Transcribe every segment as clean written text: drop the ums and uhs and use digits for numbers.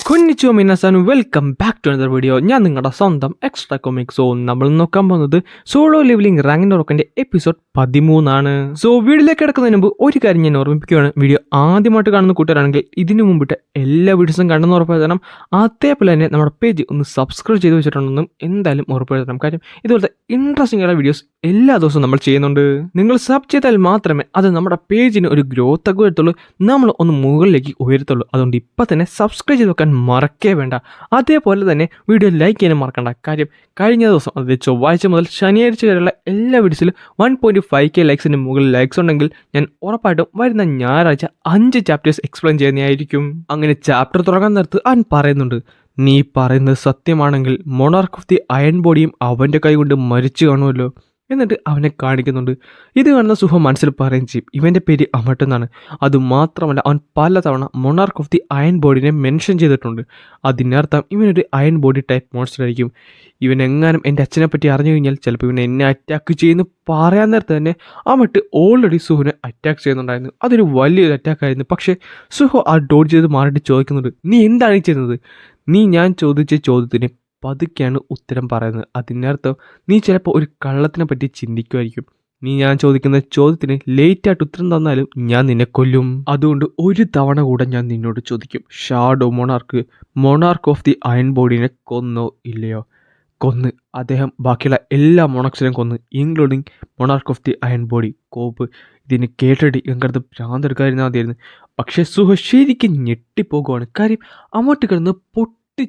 കൊന്നിച്ചോ മിനാസാൻ welcome back to another video. ഞാൻ നിങ്ങളുടെ സ്വന്തം എക്സ്ട്രാ കൊമിക്. സോ നമ്മൾ നോക്കാൻ പോകുന്നത് സോളോ ലെവലിംഗ് റാഗ്നറോക്കിന്റെ എപ്പിസോഡ് 13 സോ വീഡിയോയിലേക്ക് കിടക്കുന്നതിന് മുമ്പ് ഒരു കാര്യം ഞാൻ ഓർമ്മിപ്പിക്കുകയാണ്. വീഡിയോ ആദ്യമായിട്ട് കാണുന്ന കൂട്ടുകാരാണെങ്കിൽ ഇതിനു മുമ്പിട്ട് എല്ലാ വീഡിയോസും കണ്ടെന്ന് ഉറപ്പുവരുത്തണം. അതേപോലെ തന്നെ നമ്മുടെ പേജ് ഒന്ന് സബ്സ്ക്രൈബ് ചെയ്ത് വെച്ചിട്ടുണ്ടെന്നും എന്തായാലും ഉറപ്പുവരുത്തണം. കാര്യം ഇതുപോലത്തെ ഇൻട്രസ്റ്റിംഗ് ആയ വീഡിയോസ് എല്ലാ ദിവസവും നമ്മൾ ചെയ്യുന്നുണ്ട്. നിങ്ങൾ സബ് ചെയ്താൽ മാത്രമേ അത് നമ്മുടെ പേജിന് ഒരു ഗ്രോത്ത് ഒക്കെ വരത്തുള്ളൂ, നമ്മൾ ഒന്ന് മുകളിലേക്ക് ഉയരത്തുള്ളൂ. അതുകൊണ്ട് ഇപ്പം തന്നെ സബ്സ്ക്രൈബ് ചെയ്ത് വെക്കാൻ മറക്കേ വേണ്ട. അതേപോലെ തന്നെ വീഡിയോ ലൈക്ക് ചെയ്യാനും മറക്കണ്ട. കാര്യം കഴിഞ്ഞ ദിവസം അതായത് ചൊവ്വാഴ്ച മുതൽ ശനിയാഴ്ച വരെയുള്ള എല്ലാ വീഡിയോസിലും 1.5K ലൈക്സിന് മുകളിൽ ലൈക്സ് ഉണ്ടെങ്കിൽ ഞാൻ ഉറപ്പായിട്ടും വരുന്ന ഞായറാഴ്ച 5 ചാപ്റ്റേഴ്സ് എക്സ്പ്ലെയിൻ ചെയ്യുന്നതായിരിക്കും. അങ്ങനെ ചാപ്റ്റർ തുടങ്ങാൻ നേരത്ത് അവൻ പറയുന്നുണ്ട്, നീ പറയുന്നത് സത്യമാണെങ്കിൽ മൊണാർക്ക് ഓഫ് ദി അയൺ ബോഡിയും അവൻ്റെ കൈ കൊണ്ട് മരിച്ചു കാണുമല്ലോ. എന്നിട്ട് അവനെ കാണിക്കുന്നുണ്ട്. ഇത് കാണുന്ന സുഹ മനസ്സിൽ പറയുകയും ചെയ്യും, ഇവൻ്റെ പേര് അമട്ട് എന്നാണ്. അതുമാത്രമല്ല അവൻ പലതവണ മൊണാർക്ക് ഓഫ് ദി അയൺ ബോഡിനെ മെൻഷൻ ചെയ്തിട്ടുണ്ട്. അതിനർത്ഥം ഇവനൊരു അയൺ ബോഡി ടൈപ്പ് മോൺസ്റ്റർ ആയിരിക്കും. ഇവനെങ്ങാനും എൻ്റെ അച്ഛനെ പറ്റി അറിഞ്ഞു കഴിഞ്ഞാൽ ചിലപ്പോൾ ഇവനെ എന്നെ അറ്റാക്ക് ചെയ്യുന്നു പറയാൻ നേരത്തെ തന്നെ അമട്ട് ഓൾറെഡി സുഹുനെ അറ്റാക്ക് ചെയ്യുന്നുണ്ടായിരുന്നു. അതൊരു വലിയൊരു അറ്റാക്കായിരുന്നു. പക്ഷേ സുഹു ആ ഡോഡ് ചെയ്ത് മാറിയിട്ട് ചോദിക്കുന്നുണ്ട്, നീ എന്താണ് ചെയ്യുന്നത്? നീ ഞാൻ ചോദിച്ച ചോദ്യത്തിന് പതുക്കെയാണ് ഉത്തരം പറയുന്നത്. അതിനർത്ഥം നീ ചിലപ്പോൾ ഒരു കള്ളത്തിനെ പറ്റി ചിന്തിക്കുമായിരിക്കും. നീ ഞാൻ ചോദിക്കുന്ന ചോദ്യത്തിന് ലേറ്റായിട്ട് ഉത്തരം തന്നാലും ഞാൻ നിന്നെ കൊല്ലും. അതുകൊണ്ട് ഒരു തവണ കൂടെ ഞാൻ നിന്നോട് ചോദിക്കും, Shadow Monarch of the Iron ബോഡിനെ കൊന്നോ ഇല്ലയോ? കൊന്ന്. അദ്ദേഹം ബാക്കിയുള്ള എല്ലാ മൊണാക്സിനെയും കൊന്ന്, including Monarch of the Iron Body. കോപ്പ് ഇതിന് കേട്ടിട്ട് എങ്ങടുത്ത് ഭ്രാന്തെടുക്കാതിരുന്നാൽ മതിയായിരുന്നു. പക്ഷേ സുഹ ശരിക്കും ഞെട്ടിപ്പോകുവാണ്. കാര്യം അങ്ങോട്ട് കിടന്ന്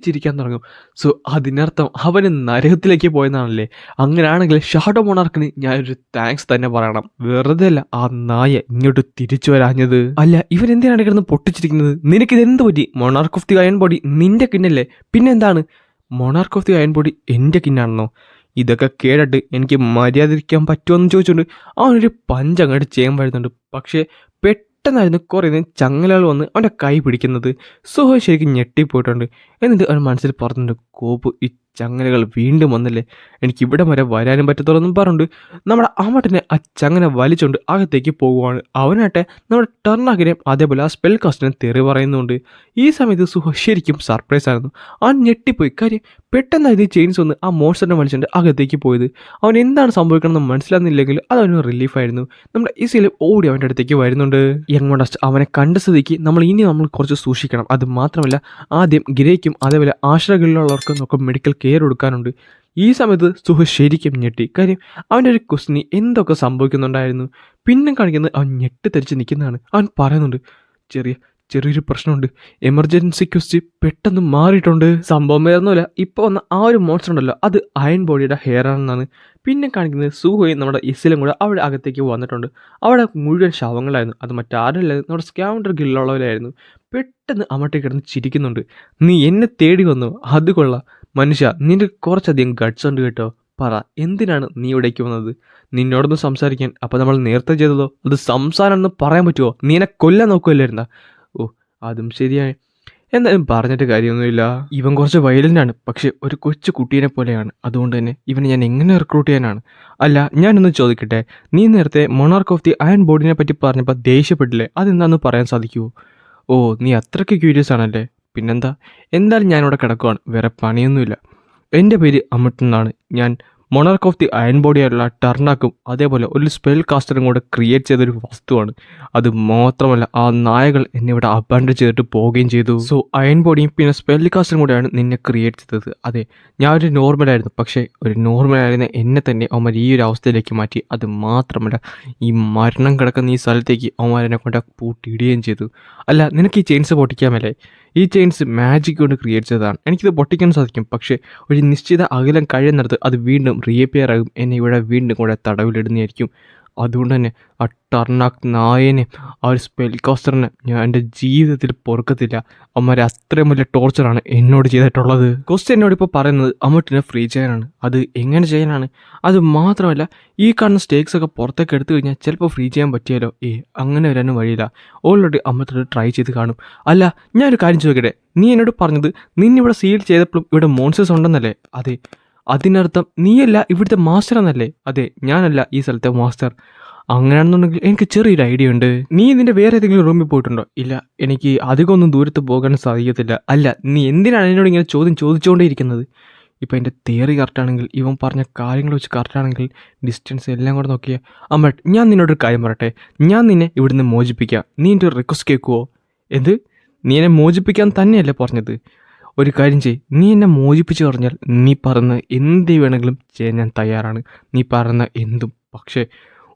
ചിരിക്കാൻ തുടങ്ങും. സോ അതിനർത്ഥം അവന് നരകത്തിലേക്ക് പോയെന്നാണല്ലേ. അങ്ങനെയാണെങ്കിൽ ഷാഡോ മൊണാർക്കിന് ഞാനൊരു താങ്ക്സ് തന്നെ പറയണം. വെറുതെ അല്ല ആ നായ ഇങ്ങോട്ട് തിരിച്ചു വരാഞ്ഞത്. അല്ല, ഇവൻ എന്തിനാണ് കിടന്ന് പൊട്ടിച്ചിരിക്കുന്നത്? നിനക്കിതെന്ത് പറ്റി? Monarch of the Iron body നിന്റെ കിന്നല്ലേ, പിന്നെന്താണ്? Monarch of the Iron body എൻ്റെ കിന്നാണെന്നോ? ഇതൊക്കെ കേട്ടിട്ട് എനിക്ക് മര്യാദയ്ക്കാൻ പറ്റുമെന്ന് ചോദിച്ചുകൊണ്ട് അവനൊരു പഞ്ചങ്ങോട്ട് ചെയ്യാൻ വരുന്നുണ്ട്. പക്ഷേ പെട്ടെന്നായിരുന്നു കുറേ ചങ്ങലകൾ വന്ന് അവൻ്റെ കൈ പിടിക്കുന്നത്. സുഹോ ശരിക്കും ഞെട്ടിപ്പോയിട്ടുണ്ട്. എന്നിട്ട് അവൻ മനസ്സിൽ പറഞ്ഞിട്ടുണ്ട്, കോപ്പ് ഈ ചങ്ങലകൾ വീണ്ടും വന്നല്ലേ, എനിക്ക് ഇവിടെ വരെ വരാനും പറ്റത്തുള്ളൂന്നും പറഞ്ഞുകൊണ്ട് നമ്മുടെ അമട്ടിനെ ആ ചങ്ങല വലിച്ചുകൊണ്ട് അകത്തേക്ക് പോകുവാണ്. അവനാട്ടെ നമ്മുടെ ടർണാക്കിനെ അതേപോലെ ആ സ്പെൽ കാസ്റ്റിനെ തെറി പറയുന്നുണ്ട്. ഈ സമയത്ത് സുഹോ ശരിക്കും സർപ്രൈസ് ആയിരുന്നു. അവൻ ഞെട്ടിപ്പോയി. കാര്യം പെട്ടെന്നായിരുന്നു ചെയിൻസ് വന്ന് ആ മോൺസ്റ്ററിനെ വലിച്ചുകൊണ്ട് അകത്തേക്ക് പോയത്. അവൻ എന്താണ് സംഭവിക്കണമെന്ന് മനസ്സിലാകുന്നില്ലെങ്കിൽ അതവന് റിലീഫായിരുന്നു. നമ്മുടെ ഈസിയിൽ ഓടി അവൻ്റെ അടുത്തേക്ക് വരുന്നുണ്ട്. എങ്ങോട്ട് അവനെ കണ്ട സ്ഥിതിക്ക് നമ്മൾ കുറച്ച് സൂക്ഷിക്കണം. അത് മാത്രമല്ല ആദ്യം ഗിരയ്ക്കും അതേപോലെ ആശ്രയങ്ങളിലുള്ളവർക്കും നമുക്ക് മെഡിക്കൽ കെയർ കൊടുക്കാനുണ്ട്. ഈ സമയത്ത് സുഹ ശരിക്കും ഞെട്ടി. കാര്യം അവൻ്റെ ഒരു ക്വസ്റ്റിന് എന്തൊക്കെ സംഭവിക്കുന്നുണ്ടായിരുന്നു. പിന്നെ കാണിക്കുന്നത് അവൻ ഞെട്ടിത്തെറിച്ച് നിൽക്കുന്നതാണ്. അവൻ പറയുന്നുണ്ട്, ചെറിയൊരു പ്രശ്നമുണ്ട്, എമർജൻസി ക്വസ്റ്റ് പെട്ടെന്ന് മാറിയിട്ടുണ്ട്. സംഭവം വേറൊന്നുമില്ല, ഇപ്പോൾ വന്ന ആ ഒരു മോൺസ്റ്റർ ഉണ്ടല്ലോ അത് അയൺ ബോഡിയുടെ ഹെയർ ആണെന്നാണ്. പിന്നെ കാണിക്കുന്നത് സുഹയും നമ്മുടെ ഇസിലും കൂടെ അവിടെ അകത്തേക്ക് വന്നിട്ടുണ്ട്. അവിടെ മുഴുവൻ ശവങ്ങളായിരുന്നു. അത് മറ്റാരല്ല, നമ്മുടെ സ്കാവണ്ടർ ഗില്ലുള്ളവരായിരുന്നു. പെട്ടെന്ന് അമ്മട്ടെ കിടന്ന് ചിരിക്കുന്നുണ്ട്. നീ എന്നെ തേടി വന്നു, അത് കൊള്ളാം മനുഷ്യ, നിന്റെ കുറച്ചധികം ഗട്ട്സ് ഉണ്ട് കേട്ടോ. പറ, എന്തിനാണ് നീ ഇവിടേക്ക് വന്നത്? നിന്നോടൊന്ന് സംസാരിക്കാൻ. അപ്പോൾ നമ്മൾ നേരത്തെ ചെയ്തതോ അത് സംസാരമെന്ന് പറയാൻ പറ്റുമോ? നീ എന്നെ കൊല്ലാൻ നോക്കുമല്ലായിരുന്ന? ഓ, അതും ശരിയാണ്. എന്തായാലും പറഞ്ഞിട്ട് കാര്യമൊന്നുമില്ല. ഇവൻ കുറച്ച് വയലൻ്റാണ്, പക്ഷെ ഒരു കൊച്ചു കുട്ടീനെ പോലെയാണ്. അതുകൊണ്ട് തന്നെ ഇവനെ ഞാൻ എങ്ങനെ റിക്രൂട്ട് ചെയ്യാനാണ്? അല്ല, ഞാനൊന്ന് ചോദിക്കട്ടെ, നീ നേരത്തെ മൊണാർക്ക് ഓഫ് ദി അയൺ ബോഡിനെ പറ്റി പറഞ്ഞപ്പോൾ ദേഷ്യപ്പെട്ടില്ലേ? അതെന്താണെന്ന് പറയാൻ സാധിക്കുമോ? ഓ, നീ അത്രയ്ക്ക് ക്യൂരിയസ് ആണല്ലേ. പിന്നെന്താ, എന്തായാലും ഞാനിവിടെ കിടക്കുവാണ്, വേറെ പണിയൊന്നുമില്ല. എൻ്റെ പേര് അമിട്ട് എന്നാണ്. ഞാൻ മൊണാർക്ക് ഓഫ് ദി അയൺ ബോഡിയായിട്ടുള്ള ടർണാക്കും അതേപോലെ ഒരു സ്പെൽ കാസ്റ്ററും കൂടെ ക്രിയേറ്റ് ചെയ്തൊരു വസ്തുവാണ്. അത് മാത്രമല്ല ആ നായകൾ എന്നെ ഇവിടെ അബാൻഡൻ ചെയ്തിട്ട് പോവുകയും ചെയ്തു. സോ അയൺ ബോഡിയും പിന്നെ സ്പെൽ കാസ്റ്ററും കൂടെയാണ് നിന്നെ ക്രിയേറ്റ് ചെയ്തത്. അതെ, ഞാൻ ഒരു നോർമലായിരുന്നു, പക്ഷേ ഒരു നോർമലായിരുന്ന എന്നെ തന്നെ അവന്മാർ ഈ ഒരു അവസ്ഥയിലേക്ക് മാറ്റി. അത് മാത്രമല്ല ഈ മരണം കിടക്കുന്ന ഈ സ്ഥലത്തേക്ക് അവന്മാരെന്നെ കൊണ്ട് പൂട്ടിയിടുകയും ചെയ്തു. അല്ല, നിനക്ക് ഈ ചെയിൻസ് പൊട്ടിക്കാമല്ലേ? ഈ ചെയിൻസ് മാജിക് കൊണ്ട് ക്രിയേറ്റ് ചെയ്തതാണ്. എനിക്കിത് പൊട്ടിക്കാൻ സാധിക്കും, പക്ഷേ ഒരു നിശ്ചിത അകലം കഴിയുന്നിടത്ത് അത് വീണ്ടും റീഅപ്പിയർ ആകും. എന്നെ ഇവിടെ വീണ്ടും കൂടെ തടവിലിടുന്നതായിരിക്കും. അതുകൊണ്ട് തന്നെ ആ ടർണാക്ക് നായനെ, ആ ഒരു സ്പെൽ കാസ്റ്ററിനെ ഞാൻ എൻ്റെ ജീവിതത്തിൽ പൊറുക്കത്തില്ല. അവന്മാരെ അത്രയും വലിയ ടോർച്ചറാണ് എന്നോട് ചെയ്തിട്ടുള്ളത്. ക്വസ്റ്റ് എന്നോടിപ്പോൾ പറയുന്നത് അമ്മട്ടിനെ ഫ്രീ ചെയ്യാനാണ്. അത് എങ്ങനെ ചെയ്യാനാണ്? അത് മാത്രമല്ല ഈ കാണുന്ന സ്റ്റേക്സ് ഒക്കെ പുറത്തേക്ക് എടുത്തു കഴിഞ്ഞാൽ ചിലപ്പോൾ ഫ്രീ ചെയ്യാൻ പറ്റിയാലോ? അങ്ങനെ വരാനും വഴിയില്ല. ഓൾറെഡി അമ്മത്തോട് ട്രൈ ചെയ്ത് കാണും. അല്ല, ഞാനൊരു കാര്യം ചോദിക്കട്ടെ, നീ എന്നോട് പറഞ്ഞത് നിന്നിവിടെ സീൽ ചെയ്തപ്പോഴും ഇവിടെ മോൺസ്റ്റേഴ്സ് ഉണ്ടെന്നല്ലേ? അതെ, അതിനർത്ഥം നീയല്ല ഇവിടുത്തെ മാസ്റ്റർ എന്നല്ലേ? അതെ, ഞാനല്ല ഈ സ്ഥലത്തെ മാസ്റ്റർ. അങ്ങനെയാണെന്നുണ്ടെങ്കിൽ എനിക്ക് ചെറിയൊരു ഐഡിയ ഉണ്ട്. നീ നിന്റെ വേറെ ഏതെങ്കിലും റൂമിൽ പോയിട്ടുണ്ടോ? ഇല്ല, എനിക്ക് അധികമൊന്നും ദൂരത്ത് പോകാൻ സാധിക്കത്തില്ല. അല്ല, നീ എന്തിനാണ് എന്നോട് ഇങ്ങനെ ചോദ്യം ചോദിച്ചുകൊണ്ടേയിരിക്കുന്നത്? ഇപ്പം എൻ്റെ തിയറി കറക്റ്റാണെങ്കിൽ, ഇവൻ പറഞ്ഞ കാര്യങ്ങൾ വെച്ച് കറക്റ്റാണെങ്കിൽ, ഡിസ്റ്റൻസ് എല്ലാം കൂടെ നോക്കിയാൽ അമ്മ, ഞാൻ നിന്നോടൊരു കാര്യം പറയട്ടെ. ഞാൻ നിന്നെ ഇവിടുന്ന് മോചിപ്പിക്കാം. നീ എൻ്റെ ഒരു റിക്വസ്റ്റ് കേൾക്കുമോ? എന്ത്? നീ എന്നെ മോചിപ്പിക്കാൻ തന്നെയല്ലേ പറഞ്ഞത്? ഒരു കാര്യം ചെയ്യ്, നീ എന്നെ മോചിപ്പിച്ച് പറഞ്ഞാൽ നീ പറയുന്ന എന്ത് വേണമെങ്കിലും ചെയ്യാൻ ഞാൻ തയ്യാറാണ്. നീ പറയുന്ന എന്തും. പക്ഷേ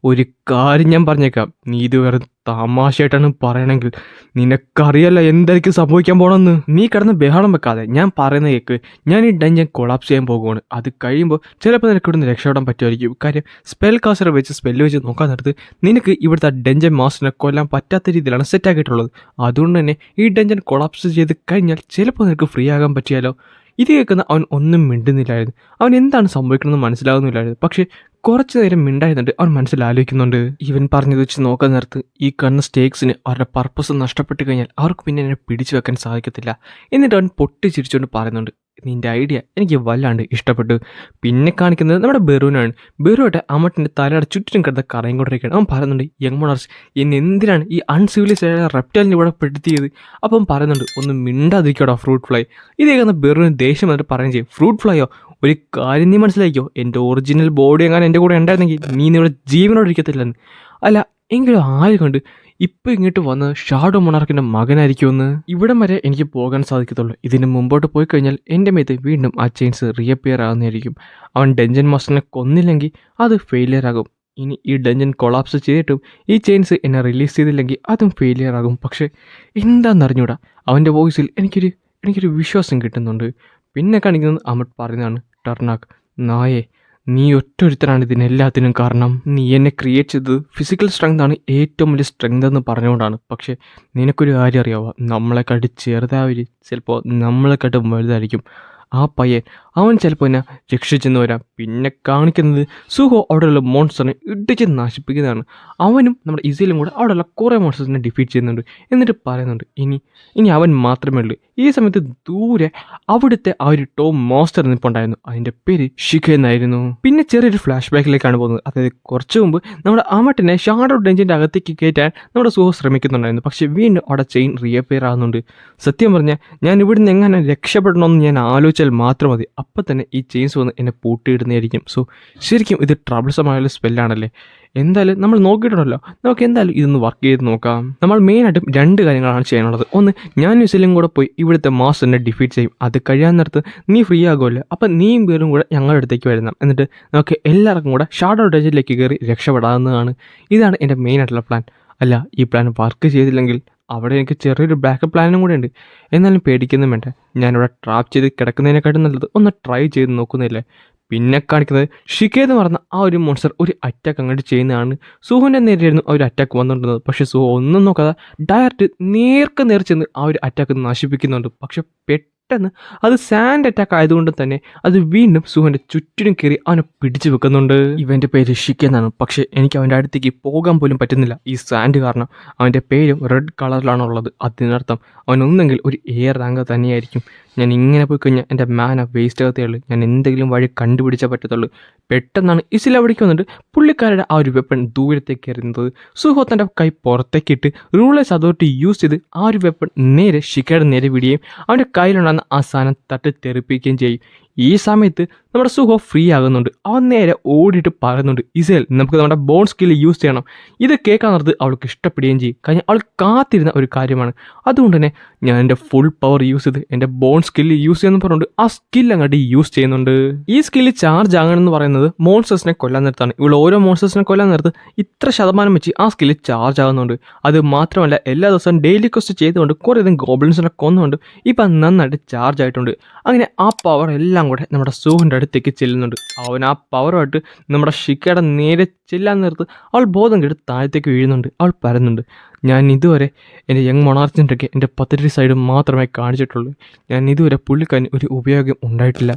ഒരു കാര്യം ഞാൻ പറഞ്ഞേക്കാം, നീ ഇത് വേറെ തമാശയായിട്ടാണ് പറയണമെങ്കിൽ നിനക്കറിയല്ല എന്തായിരിക്കും സംഭവിക്കാൻ പോകണമെന്ന്. നീ കിടന്ന് ബഹളം വെക്കാതെ ഞാൻ പറയുന്ന കേൾക്ക്. ഞാൻ ഈ ഡഞ്ചൻ കൊളാപ്സ് ചെയ്യാൻ പോകുവാണ്. അത് കഴിയുമ്പോൾ ചിലപ്പോൾ നിനക്ക് ഇവിടുന്ന് രക്ഷപ്പെടാൻ പറ്റുമായിരിക്കും. കാര്യം സ്പെൽ കാസ്റ്റർ വെച്ച് സ്പെല്ല് വെച്ച് നോക്കാൻ നേരത്ത് നിനക്ക് ഇവിടുത്തെ ഡഞ്ചൻ മാസ്റ്ററിനെ കൊല്ലാൻ പറ്റാത്ത രീതിയിലാണ് സെറ്റാക്കിയിട്ടുള്ളത്. അതുകൊണ്ട് തന്നെ ഈ ഡഞ്ചൻ കൊളാപ്സ് ചെയ്ത് കഴിഞ്ഞാൽ ചിലപ്പോൾ നിനക്ക് ഫ്രീ ആകാൻ പറ്റിയാലോ. ഇത് കേൾക്കുന്ന അവൻ ഒന്നും മിണ്ടുന്നില്ലായിരുന്നു. അവൻ എന്താണ് സംഭവിക്കണമെന്ന് മനസ്സിലാകുന്നില്ലായിരുന്നു. പക്ഷേ കുറച്ച് നേരം മിണ്ടായിരുന്നുണ്ട് അവൻ മനസ്സിലാലോചിക്കുന്നുണ്ട്. ഇവൻ പറഞ്ഞത് വെച്ച് നോക്കാൻ നേരത്ത് ഈ കണ്ണ സ്റ്റേക്സിന് അവരുടെ പർപ്പസ് നഷ്ടപ്പെട്ട് കഴിഞ്ഞാൽ അവർക്ക് പിന്നെ എന്നെ പിടിച്ചു വെക്കാൻ സാധിക്കത്തില്ല. എന്നിട്ട് അവൻ പൊട്ടി ചിരിച്ചുകൊണ്ട് പറയുന്നുണ്ട്, നിൻ്റെ ഐഡിയ എനിക്ക് വല്ലാണ്ട് ഇഷ്ടപ്പെട്ടു. പിന്നെ കാണിക്കുന്നത് നമ്മുടെ ബെറൂനാണ്. ബെറുവായിട്ട് അമ്മട്ടിൻ്റെ തലയുടെ ചുറ്റിനും കിടന്ന കറയും കൊണ്ടിരിക്കുകയാണ്. അവൻ പറയുന്നുണ്ട്, യങ് മോണാർസ് എന്നെ എന്തിനാണ് ഈ അൺസിവിലൈസ്ഡ് റെപ്റ്റൈലിനെ ഇവിടെ പെടുത്തിയത്? അപ്പം പറയുന്നുണ്ട്, ഒന്ന് മിണ്ടാതിരിക്കോടാ ഫ്രൂട്ട് ഫ്ലൈ. ഇത് കേൾക്കുന്ന ബെറുവിന് ദേഷ്യം വന്നിട്ട് പറയുകയും ചെയ്യും, ഫ്രൂട്ട് ഫ്ലൈയോ, ഒരു കാര്യം നീ മനസ്സിലാക്കിയോ, എൻ്റെ ഒറിജിനൽ ബോഡി എങ്ങനെ എൻ്റെ കൂടെ ഉണ്ടായിരുന്നെങ്കിൽ നീ ഇവിടെ ജീവനോട് ഇരിക്കത്തില്ലെന്ന്. അല്ല എങ്കിലും ആര് കണ്ട് ഇപ്പം ഇങ്ങോട്ട് വന്ന് ഷാഡോ മൊണാർക്കിൻ്റെ മകനായിരിക്കുമെന്ന്. ഇവിടം വരെ എനിക്ക് പോകാൻ സാധിക്കത്തുള്ളൂ. ഇതിന് മുമ്പോട്ട് പോയി കഴിഞ്ഞാൽ എൻ്റെ മേത്ത് വീണ്ടും ആ ചെയിൻസ് റീഅപ്പിയർ ആകുന്നതായിരിക്കും. അവൻ ഡഞ്ചൻ മാസ്റ്ററിനെ കൊന്നില്ലെങ്കിൽ അത് ഫെയിലിയർ ആകും. ഇനി ഈ ഡഞ്ചൻ കൊളാപ്സ് ചെയ്തിട്ടും ഈ ചെയിൻസ് എന്നെ റിലീസ് ചെയ്തില്ലെങ്കിൽ അതും ഫെയിലിയർ ആകും. പക്ഷേ എന്താണെന്നറിഞ്ഞൂടാ, അവൻ്റെ വോയിസിൽ എനിക്കൊരു വിശ്വാസം കിട്ടുന്നുണ്ട്. പിന്നെ കാണിക്കുന്നത് അമട്ട് പറയുന്നതാണ്, ടർനാക്ക് നായേ, നീ ഒറ്റൊരുത്തനാണ് ഇതിനെല്ലാത്തിനും കാരണം. നീ എന്നെ ക്രിയേറ്റ് ചെയ്തത് ഫിസിക്കൽ സ്ട്രെങ്ത് ആണ് ഏറ്റവും വലിയ സ്ട്രെങ്ത് എന്ന് പറഞ്ഞുകൊണ്ടാണ്. പക്ഷേ നിനക്കൊരു കാര്യം അറിയാവോ, നമ്മളെക്കാട്ട് ചെറുതായവർ ചിലപ്പോൾ നമ്മളെക്കാട്ടും വലുതായിരിക്കും. ആ പയ്യൻ അവൻ ചിലപ്പോൾ എന്നെ രക്ഷിച്ചെന്ന് വരാം. പിന്നെ കാണിക്കുന്നത് സുഹോ അവിടെയുള്ള മോൺസ്റ്ററിനെ ഇടിച്ച് നശിപ്പിക്കുന്നതാണ്. അവനും നമ്മുടെ ഇസയിലും കൂടെ അവിടെയുള്ള കുറേ മോൺസ്റ്റേഴ്സിനെ ഡിഫീറ്റ് ചെയ്യുന്നുണ്ട്. എന്നിട്ട് പറയുന്നുണ്ട്, ഇനി അവൻ മാത്രമേ ഉള്ളൂ. ഈ സമയത്ത് ദൂരെ അവിടുത്തെ ആ ഒരു ടോം മോൺസ്റ്റർ നിൽപ്പുണ്ടായിരുന്നു. അതിൻ്റെ പേര് ഷിഖ എന്നായിരുന്നു. പിന്നെ ചെറിയൊരു ഫ്ലാഷ് ബാക്കിലേക്കാണ് പോകുന്നത്. അതായത് കുറച്ച് മുമ്പ് നമ്മുടെ അമട്ടിനെ ഷാഡോ ഡഞ്ചിൻ്റെ അകത്തേക്ക് കയറ്റാൻ നമ്മുടെ സുഹോ ശ്രമിക്കുന്നുണ്ടായിരുന്നു. പക്ഷേ വീണ്ടും അവിടെ ചെയിൻ റീഅപ്പിയർ ആകുന്നുണ്ട്. സത്യം പറഞ്ഞാൽ ഞാൻ ഇവിടുന്ന് എങ്ങനെ രക്ഷപ്പെടണമെന്ന് ഞാൻ ആലോചിച്ചാൽ മാത്രം മതി, അപ്പം തന്നെ ഈ ചെയിൻസ് വന്ന് എന്നെ പൂട്ടിയിടുന്നതായിരിക്കും. സോ ശരിക്കും ഇത് ട്രബിൾസമായുള്ള സ്പെല്ലാണല്ലേ. എന്തായാലും നമ്മൾ നോക്കിയിട്ടുണ്ടല്ലോ, നമുക്ക് എന്തായാലും ഇതൊന്ന് വർക്ക് ചെയ്ത് നോക്കാം. നമ്മൾ മെയിനായിട്ടും 2 കാര്യങ്ങളാണ് ചെയ്യാനുള്ളത്. ഒന്ന്, ഞാൻ ന്യൂസിലും കൂടെ പോയി ഇവിടുത്തെ മാസ്റ്ററിനെ ഡിഫീറ്റ് ചെയ്യും. അത് കഴിയാൻ നേരത്ത് നീ ഫ്രീ ആകുമല്ലോ, അപ്പം നീയും പേരും കൂടെ ഞങ്ങളുടെ അടുത്തേക്ക് വരുന്ന, എന്നിട്ട് നമുക്ക് എല്ലാവർക്കും കൂടെ ഷാഡോ ഡഞ്ചനിലേക്ക് കയറി രക്ഷപ്പെടാവുന്നതാണ്. ഇതാണ് എൻ്റെ മെയിനായിട്ടുള്ള പ്ലാൻ. അല്ല, ഈ പ്ലാൻ വർക്ക് ചെയ്തില്ലെങ്കിൽ അവിടെ എനിക്ക് ചെറിയൊരു ബാക്കപ്പ് പ്ലാനും കൂടെ ഉണ്ട്. എന്നാലും പേടിക്കൊന്നും വേണ്ട, ഞാനിവിടെ ട്രാപ്പ് ചെയ്ത് കിടക്കുന്നതിനെക്കാട്ടും നല്ലത് ഒന്ന് ട്രൈ ചെയ്ത് നോക്കുന്നില്ലേ. പിന്നെ കാണിക്കുന്നത് ഷിഖ എന്ന് പറഞ്ഞ ആ ഒരു മോൺസ്റ്റർ ഒരു അറ്റാക്ക് അങ്ങോട്ട് ചെയ്യുന്നതാണ്. സുഹുവിൻ്റെ നേരെയായിരുന്നു ആ ഒരു അറ്റാക്ക് വന്നുകൊണ്ടിരുന്നത്. പക്ഷേ സുഹു ഒന്നും നോക്കാതെ ഡയറക്റ്റ് നേർ ചെന്ന് ആ ഒരു അറ്റാക്ക് നശിപ്പിക്കുന്നുണ്ട്. പക്ഷെ പെട്ടെന്ന് അത് സാൻഡ് അറ്റാക്ക് ആയതുകൊണ്ട് തന്നെ അത് വീണ്ടും സുഹുവിൻ്റെ ചുറ്റിനും കയറി അവനെ പിടിച്ചു വെക്കുന്നുണ്ട്. ഇവൻ്റെ പേര് ഷിഖ എന്നാണ്. പക്ഷേ എനിക്ക് അവൻ്റെ അടുത്തേക്ക് പോകാൻ പോലും പറ്റുന്നില്ല ഈ സാൻഡ് കാരണം. അവൻ്റെ പേരും റെഡ് കളറിലാണുള്ളത്. അതിനർത്ഥം അവനൊന്നെങ്കിൽ ഒരു എയർ റാങ്ക് തന്നെയായിരിക്കും. ഞാൻ ഇങ്ങനെ പോയി കഴിഞ്ഞാൽ എൻ്റെ മാന വേസ്റ്റ് ആകത്തേ ഉള്ളൂ. ഞാൻ എന്തെങ്കിലും വഴി കണ്ടുപിടിച്ചാൽ പറ്റത്തുള്ളൂ. പെട്ടെന്നാണ് ഇസിൽ അവിടേക്ക് വന്നിട്ട് പുള്ളിക്കാരുടെ ആ ഒരു വെപ്പൺ ദൂരത്തേക്ക് എറിയുന്നത്. സുഹോ തൻ്റെ കൈ പുറത്തേക്കിട്ട് റൂളേഴ്സ് അതോറിറ്റി യൂസ് ചെയ്ത് ആ ഒരു വെപ്പൺ നേരെ ഷിഖയുടെ നേരെ വിടുകയും അവൻ്റെ കയ്യിലുണ്ടാകുന്ന ആ സാധനം തട്ടി തെറിപ്പിക്കുകയും ചെയ്യും. ഈ സമയത്ത് നമ്മുടെ സുഹോ ഫ്രീ ആകുന്നുണ്ട്. അവൻ നേരെ ഓടിയിട്ട് പറയുന്നുണ്ട്, ഇസേൽ നമുക്ക് നമ്മുടെ ബോൺ സ്കില്ല് യൂസ് ചെയ്യണം. ഇത് കേൾക്കാൻ നേരത്ത് അവൾക്ക് ഇഷ്ടപ്പെടുകയും ചെയ്യും. കാരണം അവൾ കാത്തിരുന്ന ഒരു കാര്യമാണ്. അതുകൊണ്ട് തന്നെ ഞാൻ എൻ്റെ ഫുൾ പവർ യൂസ് ചെയ്ത് എൻ്റെ ബോൺ സ്കില്ല് യൂസ് ചെയ്യുന്ന പറഞ്ഞുകൊണ്ട് ആ സ്കില്ല് അങ്ങോട്ട് യൂസ് ചെയ്യുന്നുണ്ട്. ഈ സ്കില്ല് ചാർജ് ആകണമെന്ന് പറയുന്നത് മോൺസ്റ്റേഴ്സിനെ കൊല്ലാൻ നേരത്താണ്. ഇവിടെ ഓരോ മോൺസ്റ്റേഴ്സിനെ കൊല്ലാൻ നേരത്ത് ഇത്ര ശതമാനം വെച്ച് ആ സ്കില്ല് ചാർജ് ആകുന്നുണ്ട്. അത് മാത്രമല്ല എല്ലാ ദിവസവും ഡെയിലി ക്വസ്റ്റ് ചെയ്തുകൊണ്ട് കുറേയധികം ഗോബ്ലിൻസിനെ കൊന്നുകൊണ്ട് ഇപ്പം നന്നായിട്ട് ചാർജ് ആയിട്ടുണ്ട്. അങ്ങനെ ആ പവർ എല്ലാം കൂടെ നമ്മുടെ സുഹുവിൻ്റെ അടുത്തേക്ക് ചെല്ലുന്നുണ്ട്. അവൻ ആ പവറുമായിട്ട് നമ്മുടെ ഷിഖയുടെ നേരെ ചെല്ലാൻ നേരത്ത് അവൾ ബോധം കെട്ട് താഴത്തേക്ക് വീഴുന്നുണ്ട്. അവൾ പറയുന്നുണ്ട്, ഞാൻ ഇതുവരെ എൻ്റെ യങ് മൊണാർച്ചിൻ്റെയൊക്കെ എൻ്റെ പത്തിരി സൈഡ് മാത്രമേ കാണിച്ചിട്ടുള്ളൂ. ഞാൻ ഇതുവരെ പുള്ളിക്കാരന് ഒരു ഉപയോഗം ഉണ്ടായിട്ടില്ല.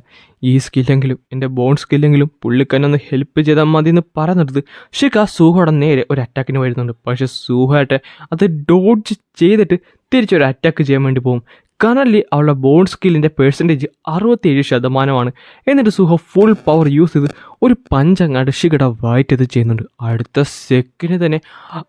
ഈ സ്കില്ലെങ്കിലും എൻ്റെ ബോൺ സ്കില്ലെങ്കിലും പുള്ളിക്കാരനൊന്ന് ഹെൽപ്പ് ചെയ്താൽ മതി എന്ന് പറയുന്നത് ഷിഖ സുഹയുടെ നേരെ ഒരു അറ്റാക്കിന് വരുന്നുണ്ട്. പക്ഷേ സുഹയായിട്ട് അത് ഡോഡ്ജ് ചെയ്തിട്ട് തിരിച്ചൊരു അറ്റാക്ക് ചെയ്യാൻ വേണ്ടി പോകും. കറൻലി അവളുടെ ബോൺ സ്കില്ലിൻ്റെ പെർസെൻറ്റേജ് 67%. എന്നിട്ട് സുഹോ ഫുൾ പവർ യൂസ് ചെയ്ത് ഒരു പഞ്ചങ്ങാട് ഷിഗഡ വൈറ്റ് ഇത് ചെയ്യുന്നുണ്ട്. അടുത്ത സെക്കൻഡ് തന്നെ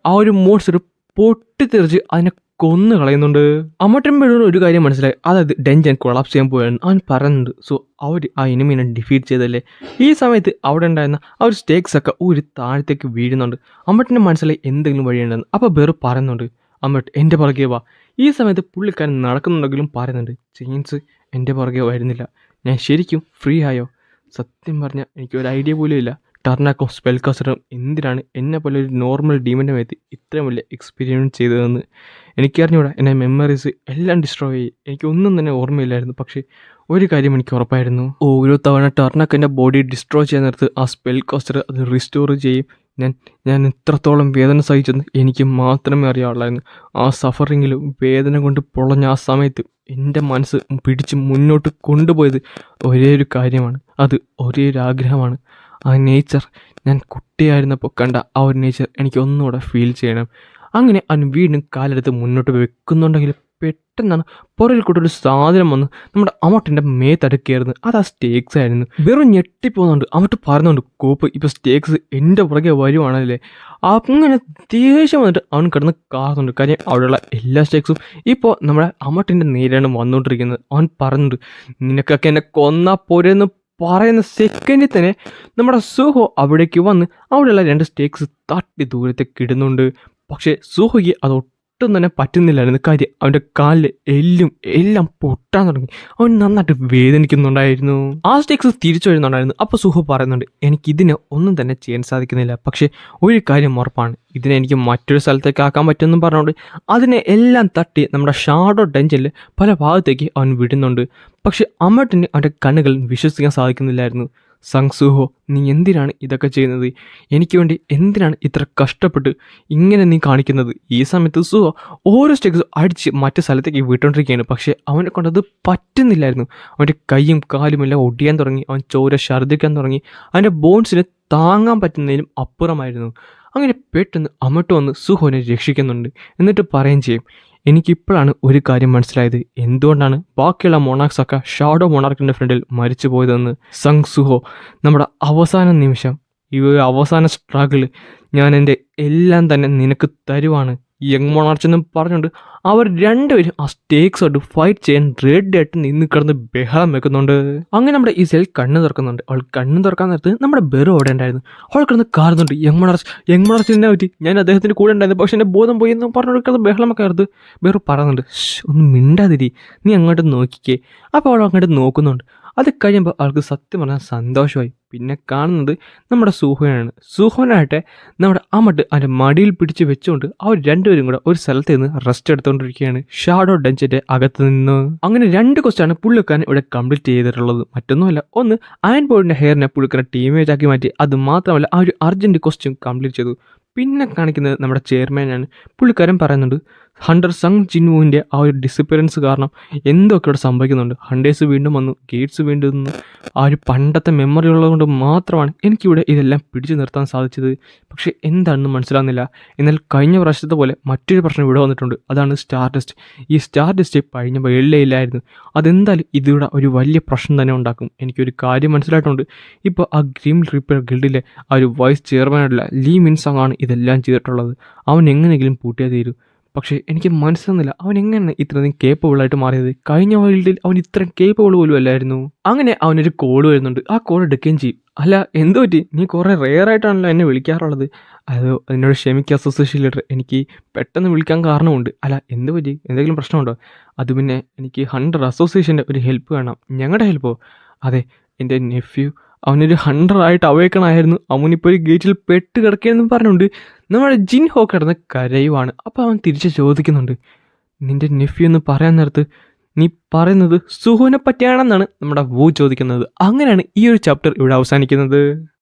ആ ഒരു മോൺസ്റ്റർ പൊട്ടിത്തെറിച്ച് അതിനെ കൊന്നു കളയുന്നുണ്ട്. അമ്മട്ടൻ ഒരു കാര്യം മനസ്സിലായി, അതായത് ഡെഞ്ചൻ കൊളാപ്സ് ചെയ്യാൻ പോയായിരുന്നു. അവൻ പറയുന്നുണ്ട് സോ അവർ ആ എനിമീനെ ഡിഫീറ്റ് ചെയ്തല്ലേ. ഈ സമയത്ത് അവിടെ ഉണ്ടായിരുന്ന ആ ഒരു സ്റ്റേക്സ് ഒക്കെ ഒരു താഴത്തേക്ക് വീഴുന്നുണ്ട്. അമ്മട്ടിൻ്റെ മനസ്സിലായി എന്തെങ്കിലും വഴിയുണ്ടെന്ന്. അപ്പോൾ ബെറു പറയുന്നുണ്ട് അമ്മട്ട് എൻ്റെ പുറകെ വാ. ഈ സമയത്ത് പുള്ളിക്കാരൻ നടക്കുന്നുണ്ടെങ്കിലും പറയുന്നുണ്ട് ചെയിൻസ് എൻ്റെ പുറകെ വരുന്നില്ല. ഞാൻ ശരിക്കും ഫ്രീ ആയോ? സത്യം പറഞ്ഞാൽ എനിക്കൊരു ഐഡിയ പോലും ഇല്ല. ടർനാക്കോ സ്പെൽകാസ്റ്ററും എന്തിനാണ് എന്നെ പോലെ ഒരു നോർമൽ ഡീമൻ്റെ മേത്ത് ഇത്രയും വലിയ എക്സ്പീരിയൻസ് ചെയ്തതെന്ന് എനിക്കറിഞ്ഞൂടാ. എൻ്റെ മെമ്മറീസ് എല്ലാം ഡിസ്ട്രോയ് ചെയ്യും. എനിക്കൊന്നും തന്നെ ഓർമ്മയില്ലായിരുന്നു. പക്ഷേ ഒരു കാര്യം എനിക്ക് ഉറപ്പായിരുന്നു, ഓരോ തവണ ടർനാക്കോ എൻ്റെ ബോഡി ഡിസ്ട്രോയ് ചെയ്യാൻ നേരത്ത് ആ സ്പെൽകാസ്റ്റർ അത് റിസ്റ്റോർ ചെയ്യും. ഞാൻ എത്രത്തോളം വേദന സഹിച്ചെന്ന് എനിക്ക് മാത്രമേ അറിയാവുള്ളായിരുന്നു. ആ സഫറിങ്ങിലും വേദന കൊണ്ട് പൊളഞ്ഞ ആ സമയത്ത് എൻ്റെ മനസ്സ് പിടിച്ച് മുന്നോട്ട് കൊണ്ടുപോയത് ഒരേ ഒരു കാര്യമാണ്, അത് ഒരേ ഒരു ആഗ്രഹമാണ്. ആ നേച്ചർ ഞാൻ കുട്ടിയായിരുന്നപ്പോൾ കണ്ട ആ ഒരു നേച്ചർ എനിക്ക് ഒന്നുകൂടെ ഫീൽ ചെയ്യണം. അങ്ങനെ അവൻ വീണ്ടും കാലെടുത്ത് മുന്നോട്ട് വെക്കുന്നുണ്ടെങ്കിൽ പെട്ടെന്നാണ് പുറകിൽ കൂടെ ഒരു സാധനം വന്ന് നമ്മുടെ അമ്മട്ടിൻ്റെ മേത്തടുക്കായിരുന്നു. അത് ആ സ്റ്റേക്സ് ആയിരുന്നു. വെറും ഞെട്ടിപ്പോകുന്നുണ്ട്. അമ്മട്ട് പറയുന്നുണ്ട് കോപ്പ് ഇപ്പോൾ സ്റ്റേക്സ് എൻ്റെ പുറകെ വരുവാണല്ലേ. അങ്ങനെ ദേഷ്യം വന്നിട്ട് അവൻ കിടന്ന് കാറുന്നുണ്ട്. കാര്യം അവിടെയുള്ള എല്ലാ സ്റ്റേക്സും ഇപ്പോൾ നമ്മുടെ അമ്മട്ടിൻ്റെ നേരെയാണ് വന്നുകൊണ്ടിരിക്കുന്നത്. അവൻ പറയുന്നുണ്ട് നിനക്കൊക്കെ എന്നെ കൊന്നാ പോരെന്ന് പറയുന്ന സെക്കൻഡിൽ തന്നെ നമ്മുടെ സുഹോ അവിടേക്ക് വന്ന് അവിടെയുള്ള 2 സ്റ്റേക്സ് തട്ടി ദൂരത്തേക്ക് ഇടുന്നുണ്ട്. പക്ഷേ സുഹോയ്ക്ക് അതൊട്ടും തന്നെ പറ്റുന്നില്ലായിരുന്നു. കാര്യം അവൻ്റെ കാലിൽ എല്ലാം പൊട്ടാൻ തുടങ്ങി. അവൻ നന്നായിട്ട് വേദനിക്കുന്നുണ്ടായിരുന്നു. ആ സ്റ്റേക്സ് തിരിച്ചു വരുന്നുണ്ടായിരുന്നു. അപ്പോൾ സുഹോ പറയുന്നുണ്ട് എനിക്കിതിനെ ഒന്നും തന്നെ ചെയ്യാൻ സാധിക്കുന്നില്ല. പക്ഷേ ഒരു കാര്യം ഉറപ്പാണ്, ഇതിനെ എനിക്ക് മറ്റൊരു സ്ഥലത്തേക്ക് ആക്കാൻ പറ്റുമെന്നും പറഞ്ഞുകൊണ്ട് അതിനെ എല്ലാം തട്ടി നമ്മുടെ ഷാഡോ ഡഞ്ചനിൽ പല ഭാഗത്തേക്ക് അവൻ വിടുന്നുണ്ട്. പക്ഷെ അമ്മട്ടിന് അവൻ്റെ കണ്ണുകൾ വിശ്വസിക്കാൻ സാധിക്കുന്നില്ലായിരുന്നു. സങ് സുഹോ, നീ എന്തിനാണ് ഇതൊക്കെ ചെയ്യുന്നത്? എനിക്ക് വേണ്ടി എന്തിനാണ് ഇത്ര കഷ്ടപ്പെട്ട് ഇങ്ങനെ നീ കാണിക്കുന്നത്? ഈ സമയത്ത് സുഹോ ഓരോ സ്റ്റെക്സ് അടിച്ച് മറ്റു സ്ഥലത്തേക്ക് വിട്ടുകൊണ്ടിരിക്കുകയാണ്. പക്ഷേ അവനെ കൊണ്ടത് പറ്റുന്നില്ലായിരുന്നു. അവൻ്റെ കൈയും കാലും എല്ലാം ഒടിയാൻ തുടങ്ങി. അവൻ ചോര ഛർദ്ദിക്കാൻ തുടങ്ങി. അവൻ്റെ ബോൺസിന് താങ്ങാൻ പറ്റുന്നതിനും അപ്പുറമായിരുന്നു. അങ്ങനെ പെട്ടെന്ന് അമ്മട്ട് വന്ന് സുഹോനെ രക്ഷിക്കുന്നുണ്ട്. എന്നിട്ട് പറയുകയും ചെയ്യും എനിക്കിപ്പോഴാണ് ഒരു കാര്യം മനസ്സിലായത്, എന്തുകൊണ്ടാണ് ബാക്കിയുള്ള മൊണാക്സൊക്കെ ഷാഡോ മൊണാർക്കിൻ്റെ ഫ്രണ്ടിൽ മരിച്ചു പോയതെന്ന്. സങ് സുഹോ, നമ്മുടെ അവസാന നിമിഷം, ഈ ഒരു അവസാന സ്ട്രഗിൾ ഞാൻ എൻ്റെ എല്ലാം തന്നെ നിനക്ക് തരുവാണ് യങ് മൊണാർച്ച് എന്ന് പറഞ്ഞുകൊണ്ട് അവർ രണ്ടുപേരും ആ സ്റ്റേക്സ് ആയിട്ട് ഫൈറ്റ് ചെയ്യാൻ റെഡി ആയിട്ട് നിന്ന് കിടന്ന് ബഹളം വെക്കുന്നുണ്ട്. അങ്ങനെ നമ്മുടെ ഈ സെൽ കണ്ണ് തുറക്കുന്നുണ്ട്. അവൾ കണ്ണ് തുറക്കാൻ നേരത്ത് നമ്മുടെ ബെറു അവിടെ ഉണ്ടായിരുന്നു. അവൾ കിടന്ന് കാറുന്നുണ്ട് യങ് മൊണാർച്ച് എന്നെ പറ്റി, ഞാൻ അദ്ദേഹത്തിൻ്റെ കൂടെ ഉണ്ടായിരുന്നു, പക്ഷെ എൻ്റെ ബോധം പോയി എന്ന് പറഞ്ഞുകൊടുക്കുന്നത് ബഹളമൊക്കെ ആയിരുന്നു. ബെറു പറയുന്നുണ്ട് ഒന്ന് മിണ്ടാതിരി, നീ അങ്ങോട്ട് നോക്കിക്കേ. അപ്പോൾ അവൾ അങ്ങോട്ട് നോക്കുന്നുണ്ട്. അത് കഴിയുമ്പോൾ അവൾക്ക് സത്യം പറഞ്ഞാൽ സന്തോഷമായി. പിന്നെ കാണുന്നത് നമ്മുടെ സുഹോനാണ്. സുഹോനായിട്ട് നമ്മുടെ അമ്മട്ട് അവൻ്റെ മടിയിൽ പിടിച്ച് വെച്ചുകൊണ്ട് അവർ രണ്ടുപേരും കൂടെ ഒരു സ്ഥലത്ത് നിന്ന് റെസ്റ്റ് എടുത്തുകൊണ്ടിരിക്കുകയാണ് ഷാഡോ ഡഞ്ചൻ്റെ അകത്ത് നിന്ന്. അങ്ങനെ 2 ക്വസ്റ്റാണ് പുള്ളിക്കാരൻ ഇവിടെ കംപ്ലീറ്റ് ചെയ്തിട്ടുള്ളത്. മറ്റൊന്നുമല്ല, ഒന്ന് അയൺ ബോർഡിൻ്റെ ഹെയറിനെ പുള്ളിക്കാരൻ ടീമേജ് ആക്കി മാറ്റി. അത് മാത്രമല്ല ആ ഒരു അർജൻറ്റ് ക്വസ്റ്റ്യൻ കംപ്ലീറ്റ് ചെയ്തു. പിന്നെ കാണിക്കുന്നത് നമ്മുടെ ചെയർമാനാണ്. പുള്ളിക്കാരൻ പറയുന്നുണ്ട് ഹണ്ടർ സങ് ജിൻവുവിൻ്റെ ആ ഒരു ഡിസപ്പിയറൻസ് കാരണം എന്തൊക്കെ ഇവിടെ സംഭവിക്കുന്നുണ്ട്. ഹണ്ടേഴ്സ് വീണ്ടും വന്നു, ഗേറ്റ്സ് വീണ്ടും വന്നു. ആ ഒരു പണ്ടത്തെ മെമ്മറി ഉള്ളതുകൊണ്ട് മാത്രമാണ് എനിക്കിവിടെ ഇതെല്ലാം പിടിച്ചു നിർത്താൻ സാധിച്ചത്. പക്ഷേ എന്താണെന്ന് മനസ്സിലാകുന്നില്ല. എന്നാൽ കഴിഞ്ഞ പ്രാവശ്യത്തെ പോലെ മറ്റൊരു പ്രശ്നം ഇവിടെ വന്നിട്ടുണ്ട്. അതാണ് സ്റ്റാർ ഡസ്റ്റ്. ഈ സ്റ്റാർ ഡസ്റ്റ് കഴിഞ്ഞ വെള്ളയില്ലായിരുന്നു. അതെന്തായാലും ഇതിവിടെ ഒരു വലിയ പ്രശ്നം തന്നെ ഉണ്ടാക്കും. എനിക്കൊരു കാര്യം മനസ്സിലായിട്ടുണ്ട്. ഇപ്പോൾ ആ ഗ്രീം റീപ്പർ ഗിൽഡിലെ ആ ഒരു വൈസ് ചെയർമാനായിട്ടുള്ള ലീ മിൻസങ് ആണ് ഇതെല്ലാം ചെയ്തിട്ടുള്ളത്. അവൻ എങ്ങനെയെങ്കിലും പൂട്ടിയേ തീരൂ. പക്ഷേ എനിക്ക് മനസ്സിലാകുന്നില്ല അവൻ എങ്ങനെ ഇത്രയധികം കേപ്പബിളായിട്ട് മാറിയത്. കഴിഞ്ഞ വേൾഡിൽ അവൻ ഇത്രയും കേപ്പബിൾ പോലും അല്ലായിരുന്നു. അങ്ങനെ അവനൊരു കോൾ വരുന്നുണ്ട്. ആ കോൾ എടുക്കുകയും ചെയ്യും. അല്ല എന്തു പറ്റി, നീ കുറേ റെയറായിട്ടാണല്ലോ എന്നെ വിളിക്കാറുള്ളത്. അത് എന്നോട് ക്ഷമിക്കുക അസോസിയേഷൻ ലീഡർ, എനിക്ക് പെട്ടെന്ന് വിളിക്കാൻ കാരണമുണ്ട്. അല്ല എന്തു പറ്റി, എന്തെങ്കിലും പ്രശ്നമുണ്ടോ? അത് പിന്നെ എനിക്ക് ഹണ്ടർ അസോസിയേഷൻ്റെ ഒരു ഹെൽപ്പ് വേണം. ഞങ്ങളുടെ ഹെൽപ്പോ? അതെ, എൻ്റെ നെഫ്യൂ അവനൊരു ഹണ്ടറായിട്ട് അവേക്കണമായിരുന്നു. അവനിപ്പോൾ ഒരു ഗേറ്റിൽ പെട്ട് കിടക്കുകയെന്നും പറഞ്ഞുകൊണ്ട് നമ്മുടെ ജിൻ ഹോ കിടന്ന് കരയുവാണ്. അപ്പോൾ അവൻ തിരിച്ച് ചോദിക്കുന്നുണ്ട് നിൻ്റെ നെഫ്യൂ എന്ന് പറയാൻ നേരത്ത് നീ പറയുന്നത് സുഹോനെ പറ്റിയാണെന്നാണ് നമ്മുടെ വൂ ചോദിക്കുന്നത്. അങ്ങനെയാണ് ഈ ഒരു ചാപ്റ്റർ ഇവിടെ അവസാനിക്കുന്നത്.